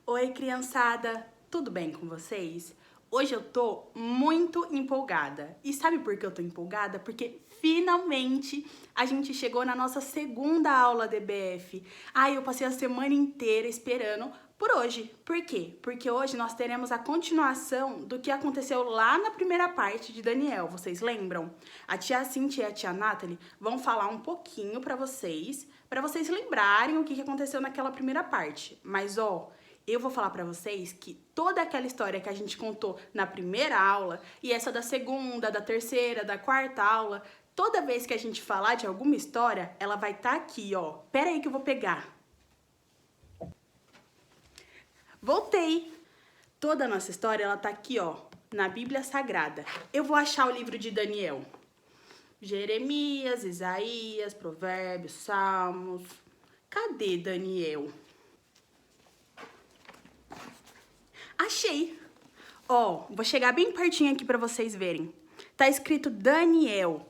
Oi, criançada! Tudo bem com vocês? Hoje eu tô muito empolgada. E sabe por que eu tô empolgada? Porque finalmente a gente chegou na nossa segunda aula de EBF. Eu passei a semana inteira esperando por hoje. Por quê? Porque hoje nós teremos a continuação do que aconteceu lá na primeira parte de Daniel. Vocês lembram? A tia Cintia e a tia Nathalie vão falar um pouquinho para vocês lembrarem o que aconteceu naquela primeira parte. Mas, eu vou falar pra vocês que toda aquela história que a gente contou na primeira aula e essa da segunda, da terceira, da quarta aula, toda vez que a gente falar de alguma história, ela vai estar aqui, Pera aí que eu vou pegar. Voltei! Toda a nossa história, ela tá aqui, na Bíblia Sagrada. Eu vou achar o livro de Daniel. Jeremias, Isaías, Provérbios, Salmos. Cadê Daniel? Achei! Vou chegar bem pertinho aqui para vocês verem. Tá escrito Daniel.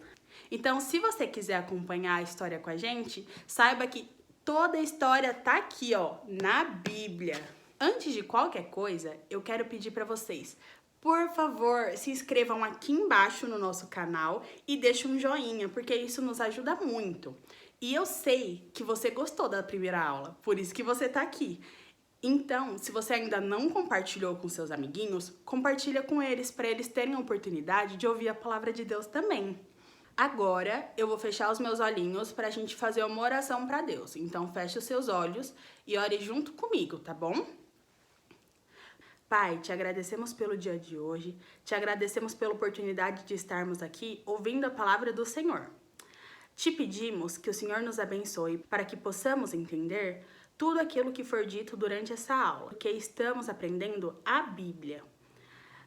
Então, se você quiser acompanhar a história com a gente, saiba que toda a história tá aqui, na Bíblia. Antes de qualquer coisa, eu quero pedir para vocês, por favor, se inscrevam aqui embaixo no nosso canal e deixem um joinha, porque isso nos ajuda muito. E eu sei que você gostou da primeira aula, por isso que você tá aqui. Então, se você ainda não compartilhou com seus amiguinhos, compartilha com eles para eles terem a oportunidade de ouvir a palavra de Deus também. Agora, eu vou fechar os meus olhinhos para a gente fazer uma oração para Deus. Então, feche os seus olhos e ore junto comigo, tá bom? Pai, te agradecemos pelo dia de hoje, te agradecemos pela oportunidade de estarmos aqui ouvindo a palavra do Senhor. Te pedimos que o Senhor nos abençoe para que possamos entender tudo aquilo que for dito durante essa aula, porque estamos aprendendo a Bíblia.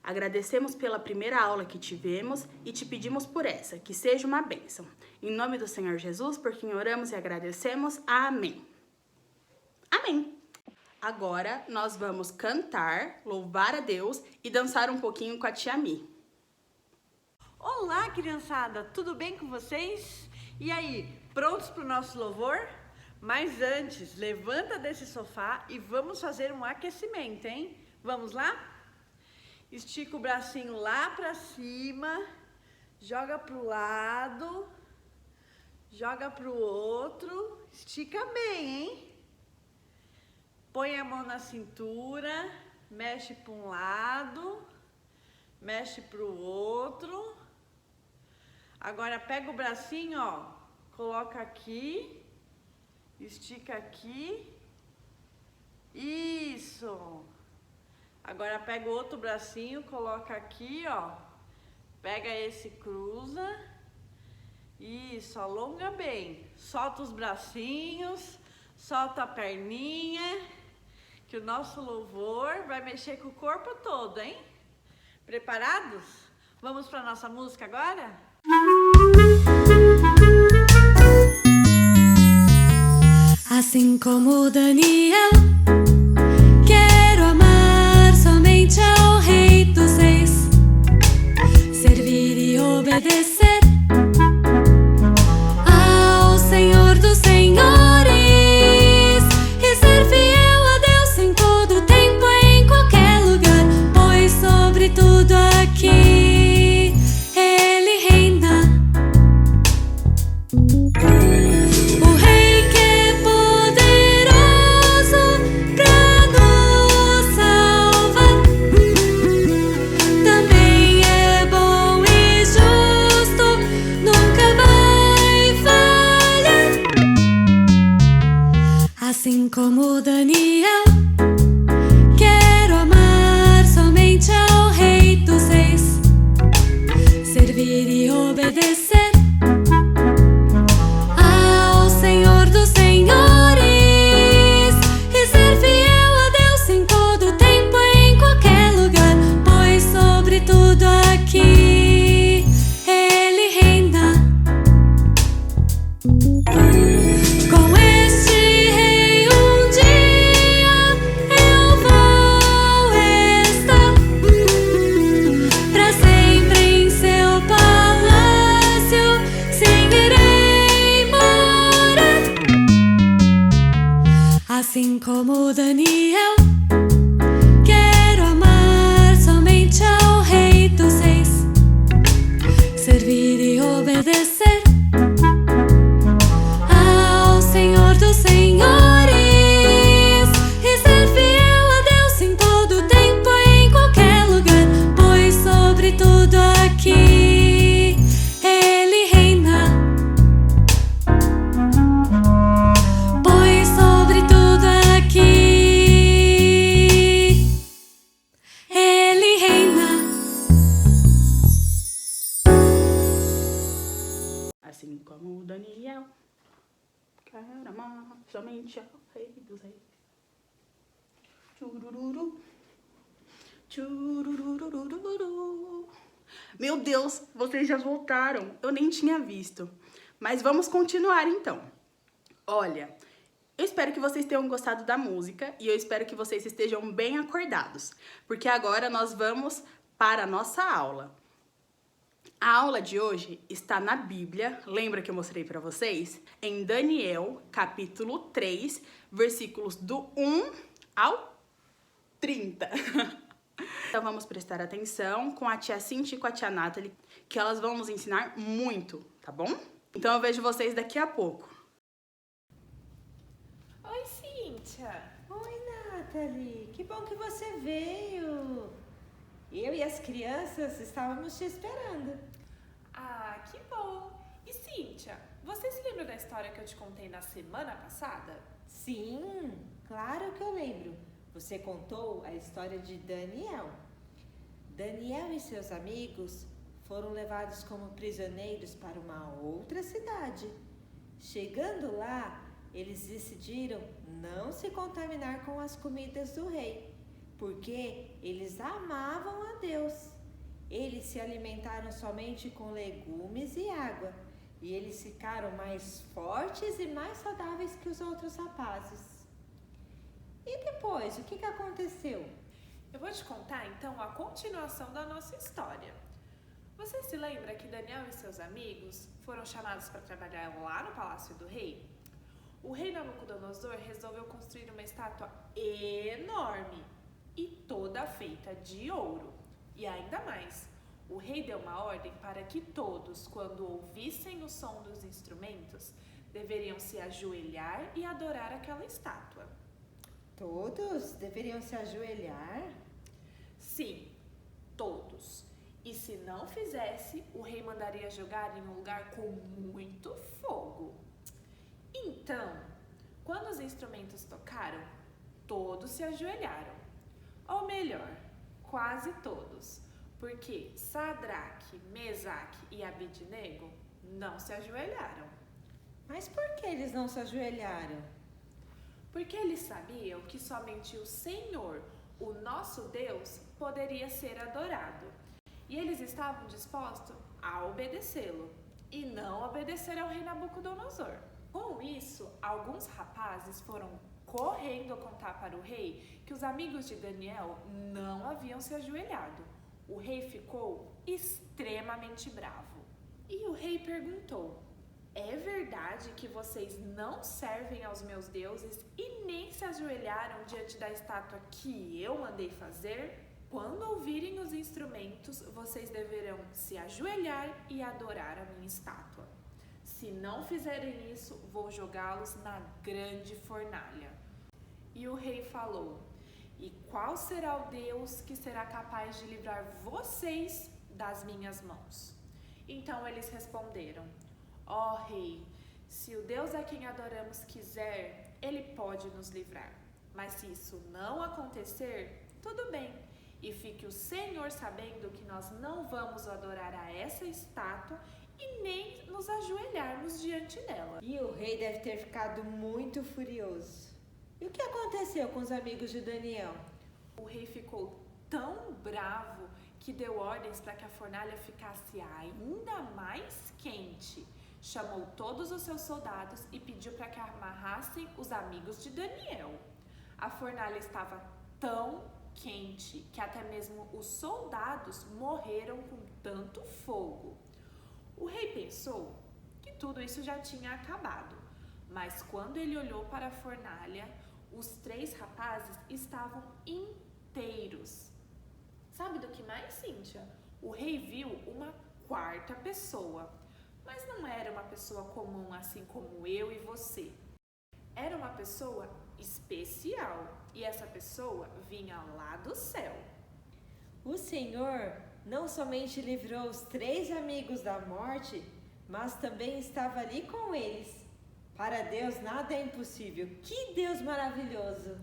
Agradecemos pela primeira aula que tivemos e te pedimos por essa, que seja uma bênção. Em nome do Senhor Jesus, por quem oramos e agradecemos. Amém. Amém. Agora nós vamos cantar, louvar a Deus e dançar um pouquinho com a tia Mi. Olá, criançada, tudo bem com vocês? E aí, prontos para o nosso louvor? Mas antes, levanta desse sofá e vamos fazer um aquecimento, hein? Vamos lá? Estica o bracinho lá para cima, joga para o lado, joga para o outro, estica bem, hein? Põe a mão na cintura, mexe para um lado, mexe para o outro. Agora pega o bracinho, coloca aqui. Estica aqui. Isso. Agora pega o outro bracinho, coloca aqui, Pega esse, cruza. Isso, alonga bem. Solta os bracinhos, solta a perninha, que o nosso louvor vai mexer com o corpo todo, hein? Preparados? Vamos para nossa música agora? Assim como Daniel, quero amar somente ao Rei dos Reis, servir e obedecer ao Senhor dos Senhores e ser fiel a Deus em todo tempo, em qualquer lugar, pois sobre tudo aqui Ele reina. O Rei que é poderoso amar somente ao Rei dos Reis. Tchurururu, tchurururururu. Meu Deus, vocês já voltaram. Eu nem tinha visto. Mas vamos continuar então. Olha, eu espero que vocês tenham gostado da música e eu espero que vocês estejam bem acordados, porque agora nós vamos para a nossa aula. A aula de hoje está na Bíblia, lembra que eu mostrei para vocês? Em Daniel, capítulo 3, versículos do 1 ao 30. Então vamos prestar atenção com a tia Cintia e com a tia Nathalie, que elas vão nos ensinar muito, tá bom? Então eu vejo vocês daqui a pouco. Oi, Cíntia. Oi, Nathalie. Que bom que você veio. Eu e as crianças estávamos te esperando. Ah, que bom. E Cíntia, você se lembra da história que eu te contei na semana passada? Sim, claro que eu lembro. Você contou a história de Daniel. Daniel e seus amigos foram levados como prisioneiros para uma outra cidade. Chegando lá, eles decidiram não se contaminar com as comidas do rei, porque eles amavam a Deus. Eles se alimentaram somente com legumes e água, e eles ficaram mais fortes e mais saudáveis que os outros rapazes. E depois, o que aconteceu? Eu vou te contar então a continuação da nossa história. Você se lembra que Daniel e seus amigos foram chamados para trabalhar lá no palácio do rei? O rei Nabucodonosor resolveu construir uma estátua enorme e toda feita de ouro. E ainda mais, o rei deu uma ordem para que todos, quando ouvissem o som dos instrumentos, deveriam se ajoelhar e adorar aquela estátua. Todos deveriam se ajoelhar? Sim, todos. E se não fizesse, o rei mandaria jogar em um lugar com muito fogo. Então, quando os instrumentos tocaram, todos se ajoelharam. Ou melhor, quase todos, porque Sadraque, Mesaque e Abidnego não se ajoelharam. Mas por que eles não se ajoelharam? Porque eles sabiam que somente o Senhor, o nosso Deus, poderia ser adorado. E eles estavam dispostos a obedecê-lo e não obedecer ao rei Nabucodonosor. Com isso, alguns rapazes foram correndo contar para o rei que os amigos de Daniel não haviam se ajoelhado. O rei ficou extremamente bravo. E o rei perguntou: é verdade que vocês não servem aos meus deuses e nem se ajoelharam diante da estátua que eu mandei fazer? Quando ouvirem os instrumentos, vocês deverão se ajoelhar e adorar a minha estátua. Se não fizerem isso, vou jogá-los na grande fornalha. E o rei falou: e qual será o Deus que será capaz de livrar vocês das minhas mãos? Então eles responderam: ó rei, se o Deus a quem adoramos quiser, ele pode nos livrar. Mas se isso não acontecer, tudo bem. E fique o Senhor sabendo que nós não vamos adorar a essa estátua e nem nos ajoelharmos diante dela. E o rei deve ter ficado muito furioso. E o que aconteceu com os amigos de Daniel? O rei ficou tão bravo que deu ordens para que a fornalha ficasse ainda mais quente. Chamou todos os seus soldados e pediu para que amarrassem os amigos de Daniel. A fornalha estava tão quente que até mesmo os soldados morreram com tanto fogo. O rei pensou que tudo isso já tinha acabado, mas quando ele olhou para a fornalha, os 3 rapazes estavam inteiros. Sabe do que mais, Cíntia? O rei viu uma 4ª pessoa, mas não era uma pessoa comum assim como eu e você. Era uma pessoa especial e essa pessoa vinha lá do céu. O Senhor não somente livrou os 3 amigos da morte, mas também estava ali com eles. Para Deus nada é impossível. Que Deus maravilhoso!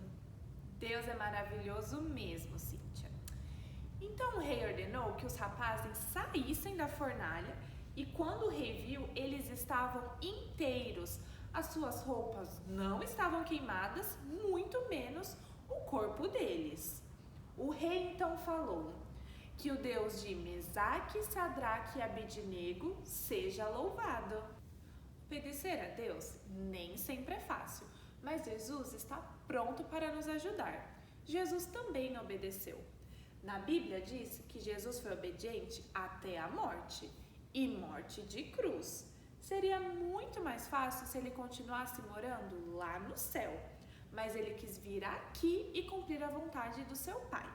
Deus é maravilhoso mesmo, Cíntia. Então o rei ordenou que os rapazes saíssem da fornalha e quando o rei viu, eles estavam inteiros, As suas roupas não estavam queimadas, muito menos o corpo deles. O rei então falou: que o Deus de Mesaque, Sadraque e Abednego seja louvado. Obedecer a Deus nem sempre é fácil, mas Jesus está pronto para nos ajudar. Jesus também não obedeceu. Na Bíblia diz que Jesus foi obediente até a morte, e morte de cruz. Seria muito mais fácil se ele continuasse morando lá no céu, mas ele quis vir aqui e cumprir a vontade do seu Pai.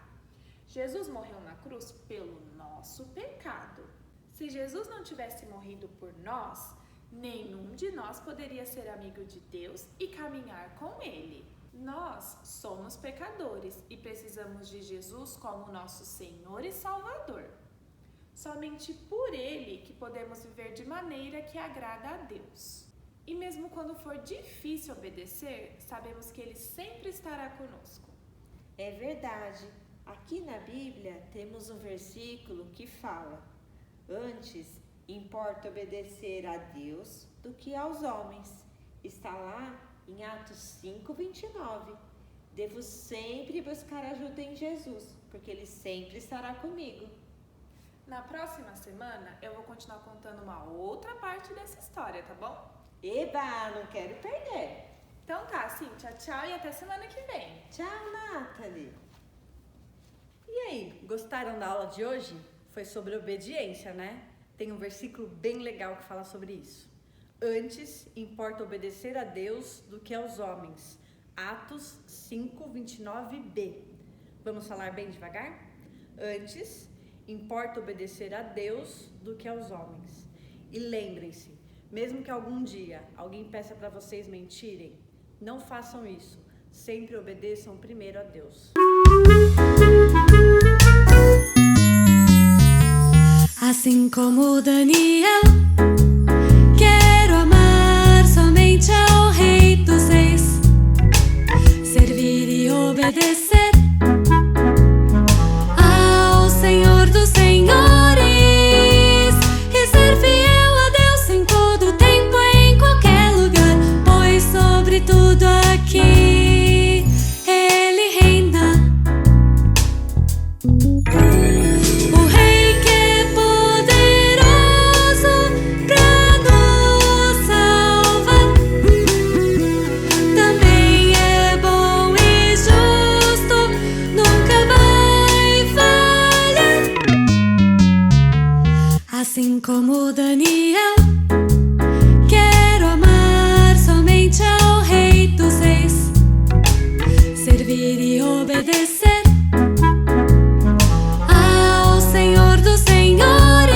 Jesus morreu na cruz pelo nosso pecado. Se Jesus não tivesse morrido por nós, nenhum de nós poderia ser amigo de Deus e caminhar com Ele. Nós somos pecadores e precisamos de Jesus como nosso Senhor e Salvador. Somente por Ele que podemos viver de maneira que agrada a Deus. E mesmo quando for difícil obedecer, sabemos que Ele sempre estará conosco. É verdade. Aqui na Bíblia temos um versículo que fala: antes importa obedecer a Deus do que aos homens. Está lá em Atos 5:29. Devo sempre buscar ajuda em Jesus, porque Ele sempre estará comigo. Na próxima semana eu vou continuar contando uma outra parte dessa história, tá bom? Eba, não quero perder. Então tá, Cíntia, tchau e até semana que vem. Tchau, Nathalie. E aí, gostaram da aula de hoje? Foi sobre obediência, né? Tem um versículo bem legal que fala sobre isso. Antes importa obedecer a Deus do que aos homens. Atos 5:29b. Vamos falar bem devagar? Antes importa obedecer a Deus do que aos homens. E lembrem-se, mesmo que algum dia alguém peça para vocês mentirem, não façam isso. Sempre obedeçam primeiro a Deus. Assim como Daniel, quero amar somente ao Rei dos Reis, servir e obedecer ao Senhor dos Senhores, e ser fiel a Deus em todo tempo e em qualquer lugar, pois sobre tudo aqui Ele reina. O Rei que é poderoso pra nos salvar, também é bom e justo, nunca vai falhar. Assim como Daniel, quero amar somente ao Rei dos Reis, servir e obedecer ao Senhor dos Senhores,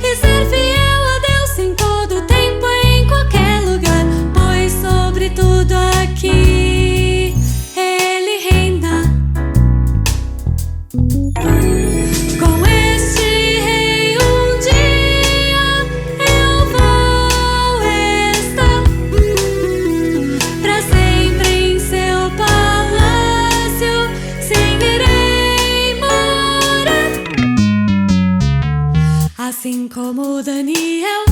e ser fiel a Deus em todo tempo e em qualquer lugar, pois sobre tudo aqui Ele reina. Com este Rei um dia eu vou estar, pra sempre em seu palácio, sim, irei morar. Assim como Daniel,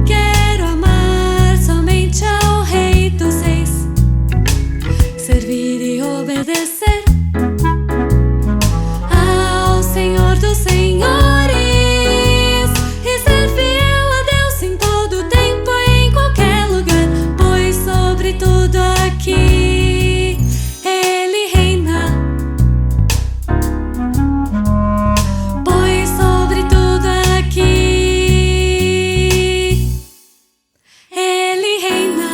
quero amar somente ao Rei dos Reis, servir e obedecer ao Senhor dos Senhores, e ser fiel a Deus em todo tempo e em qualquer lugar, pois sobre tudo aqui Ele reina. Pois sobre tudo aqui Ele reina.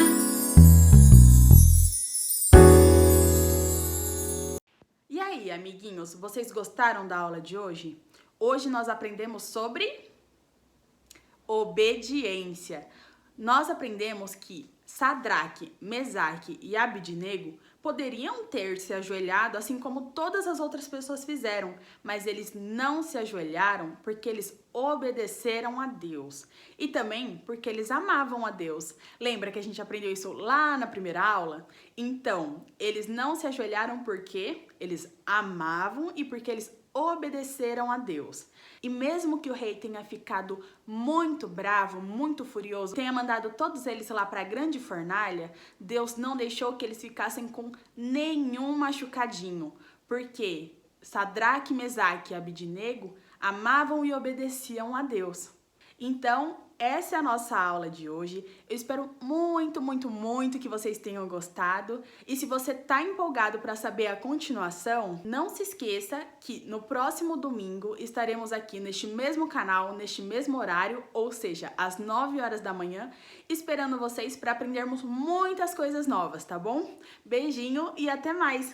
E aí, amiguinhos, vocês gostaram da aula de hoje? Hoje nós aprendemos sobre obediência. Nós aprendemos que Sadraque, Mesaque e Abednego poderiam ter se ajoelhado assim como todas as outras pessoas fizeram, mas eles não se ajoelharam porque eles obedeceram a Deus e também porque eles amavam a Deus. Lembra que a gente aprendeu isso lá na primeira aula? Então, eles não se ajoelharam porque eles amavam e porque eles obedeceram a Deus. E mesmo que o rei tenha ficado muito bravo, muito furioso, tenha mandado todos eles lá para a grande fornalha, Deus não deixou que eles ficassem com nenhum machucadinho, porque Sadraque, Mesaque e Abidnego amavam e obedeciam a Deus. Então, essa é a nossa aula de hoje. Eu espero muito, muito, muito que vocês tenham gostado. E se você tá empolgado para saber a continuação, não se esqueça que no próximo domingo estaremos aqui neste mesmo canal, neste mesmo horário, ou seja, às 9 horas da manhã, esperando vocês para aprendermos muitas coisas novas, tá bom? Beijinho e até mais!